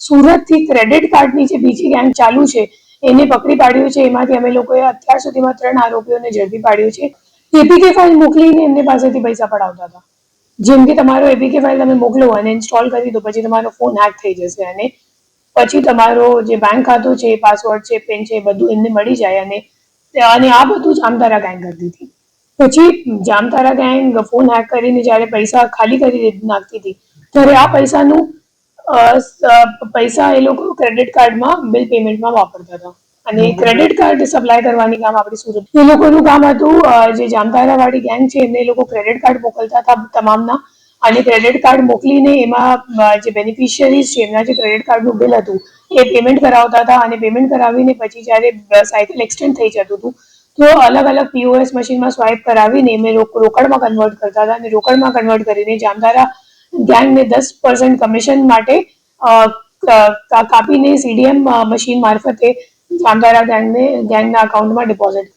સુરતથી ક્રેડિટ કાર્ડની જે બીજી ગેંગ ચાલુ છે એને પકડી પાડ્યું છે. એમાંથી અમે લોકોએ અત્યાર સુધીમાં 3 આરોપીઓને ઝડપી પાડ્યું છે. એપીકે ફાઇલ મોકલીને એમની પાસેથી પૈસા પડાવતા હતા. જેમ કે તમારો એપીકે ફાઇલ તમે મોકલો અને ઇન્સ્ટોલ કરી દો, પછી તમારો ફોન હેક થઈ જશે અને પછી તમારો જે બેંક ખાતું છે, પાસવર્ડ છે, પિન છે, બધું એમને મળી જાય. અને આ બધું જામતારા ગેંગ કરતી હતી. પછી જામતારા ગેંગ ફોન હેક કરીને જ્યારે પૈસા ખાલી કરી નાખતી હતી ત્યારે આ પૈસા એ લોકો ક્રેડિટ કાર્ડમાં બિલ પેમેન્ટમાં વાપરતા હતા. અને ક્રેડિટ કાર્ડ સપ્લાય કરવાની કામ આપણી સુરત એ લોકોનું કામ હતું. જે જામતારા વાળી ગેંગ છે એમને એ લોકો ક્રેડિટ કાર્ડ મોકલતા હતા તમામના, અને ક્રેડિટ કાર્ડ મોકલીને એમાં જે બેનિફિશિયરીઝ છે એમના જે ક્રેડિટ કાર્ડનું બિલ હતું એ પેમેન્ટ કરાવતા હતા. અને પેમેન્ટ કરાવીને પછી જ્યારે સાયકલ એક્સટેન્ડ થઈ જતું હતું તો અલગ અલગ પીઓએસ મશીનમાં સ્વાઇપ કરાવીને એમને રોકડમાં કન્વર્ટ કરતા હતા. અને રોકડમાં કન્વર્ટ કરીને જામતારા ગેંગને 10% કમિશન માટે કાપીને સીડીએમ મશીન મારફતે જામતારા ગેંગના અકાઉન્ટમાં ડિપોઝિટ